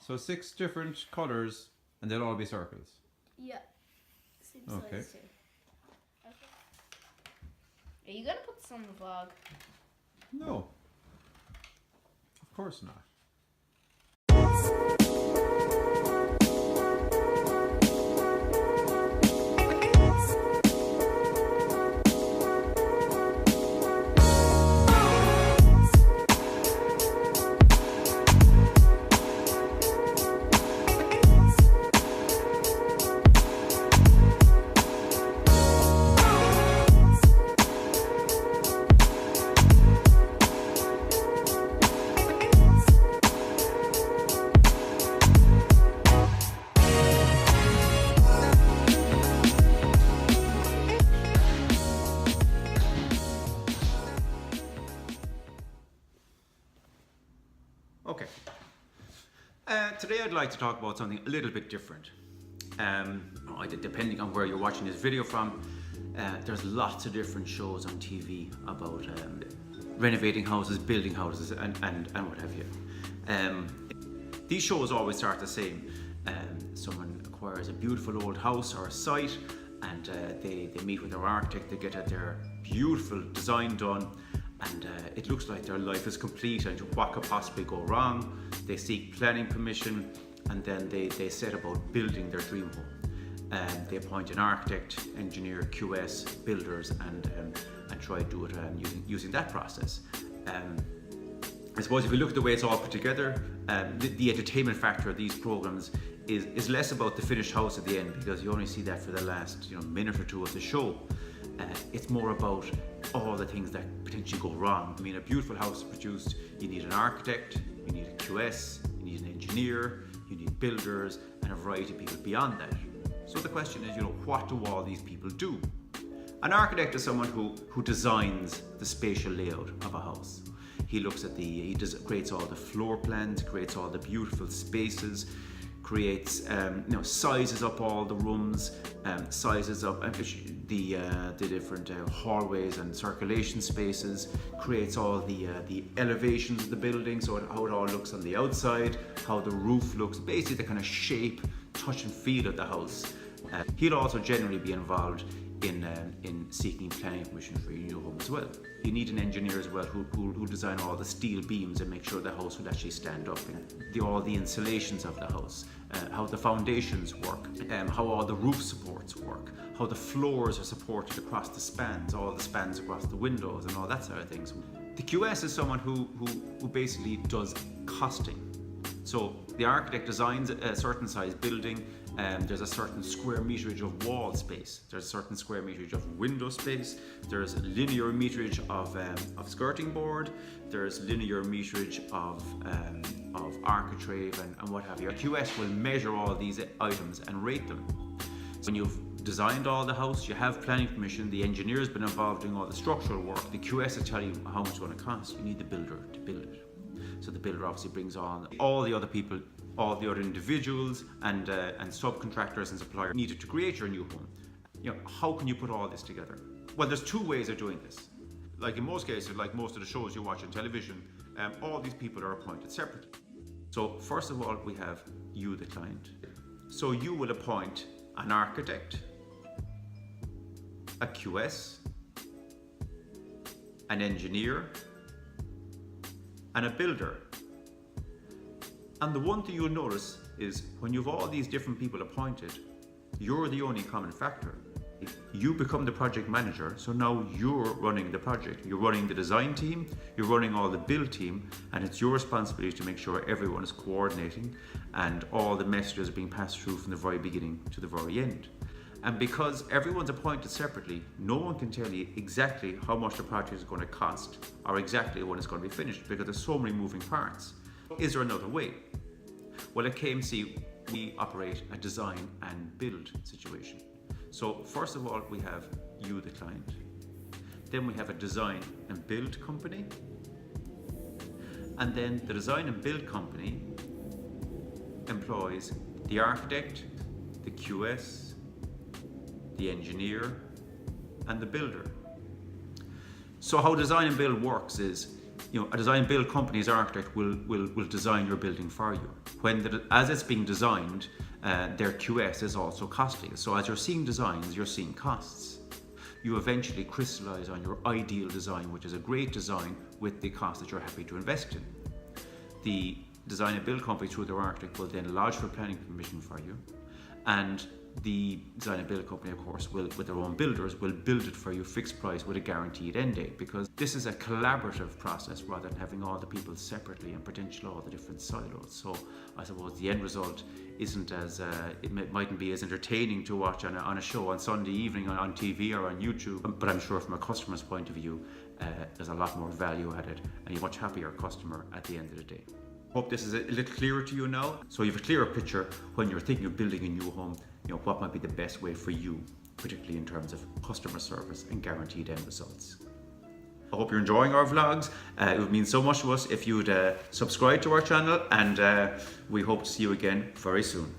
So 6 different colours and they'll all be circles. Yeah. Same Okay. size too. Okay. Are you gonna put this on the vlog? No. Of course not. Okay. Today I'd like to talk about something a little bit different. Depending on where you're watching this video from, there's lots of different shows on TV about renovating houses, building houses, and what have you. These shows always start the same. Someone acquires a beautiful old house or a site, and they meet with their architect, they get their beautiful design done, and it looks like their life is complete and what could possibly go wrong. They seek planning permission, and then they set about building their dream home. They appoint an architect, engineer, QS, builders, and try to do it using that process. I suppose if you look at the way it's all put together, the entertainment factor of these programs is less about the finished house at the end, because you only see that for the last minute or two of the show. It's more about all the things that potentially go wrong. I mean, a beautiful house is produced, you need an architect, you need a QS, you need an engineer, you need builders, and a variety of people beyond that. So the question is, what do all these people do? An architect is someone who designs the spatial layout of a house. He looks at creates all the floor plans, creates all the beautiful spaces, creates, sizes up all the rooms, sizes up the different hallways and circulation spaces, creates all the elevations of the building, so how it all looks on the outside, how the roof looks, basically the kind of shape, touch and feel of the house. He'll also generally be involved in seeking planning permission for your new home as well. You need an engineer as well who design all the steel beams and make sure the house will actually stand up, all the insulations of the house, how the foundations work, how all the roof supports work, how the floors are supported across the spans, all the spans across the windows, and all that sort of things. The QS is someone who basically does costing. So the architect designs a certain size building, there's a certain square meterage of wall space, there's a certain square meterage of window space, there's linear meterage of skirting board, there's linear meterage of architrave and what have you. A QS will measure all these items and rate them. So when you've designed all the house, you have planning permission, the engineer has been involved in all the structural work, the QS will tell you how much it's going to cost. You need the builder to build it. So the builder obviously brings on all the other people, all the other individuals and subcontractors and suppliers needed to create your new home. How can you put all this together? Well, there's 2 ways of doing this. Like in most cases, like most of the shows you watch on television, all these people are appointed separately. So first of all, we have you, the client. So you will appoint an architect, a QS, an engineer, and a builder. And the one thing you'll notice is when you've all these different people appointed, you're the only common factor. You become the project manager, so now you're running the project. You're running the design team, you're running all the build team, and it's your responsibility to make sure everyone is coordinating and all the messages are being passed through from the very beginning to the very end. And because everyone's appointed separately, no one can tell you exactly how much the project is going to cost or exactly when it's going to be finished, because there's so many moving parts. Is there another way? Well, at KMC, we operate a design and build situation. So first of all, we have you, the client. Then we have a design and build company. And then the design and build company employs the architect, the QS, the engineer, and the builder. So how design and build works is a design build company's architect will design your building for you. As it's being designed, their QS is also costly. So as you're seeing designs, you're seeing costs. You eventually crystallize on your ideal design, which is a great design with the cost that you're happy to invest in. The design and build company, through their architect, will then lodge for planning permission for you, and the design and build company, of course, with their own builders, will build it for you fixed price with a guaranteed end date, because this is a collaborative process rather than having all the people separately and potentially all the different silos. So I suppose the end result isn't as it mightn't be as entertaining to watch on a show on Sunday evening on TV or on YouTube, but I'm sure from a customer's point of view, there's a lot more value added, and you're a much happier customer at the end of the day. Hope this is a little clearer to you now, so you have a clearer picture when you're thinking of building a new home. What might be the best way for you, particularly in terms of customer service and guaranteed end results. I hope you're enjoying our vlogs. It would mean so much to us if you would subscribe to our channel, and we hope to see you again very soon.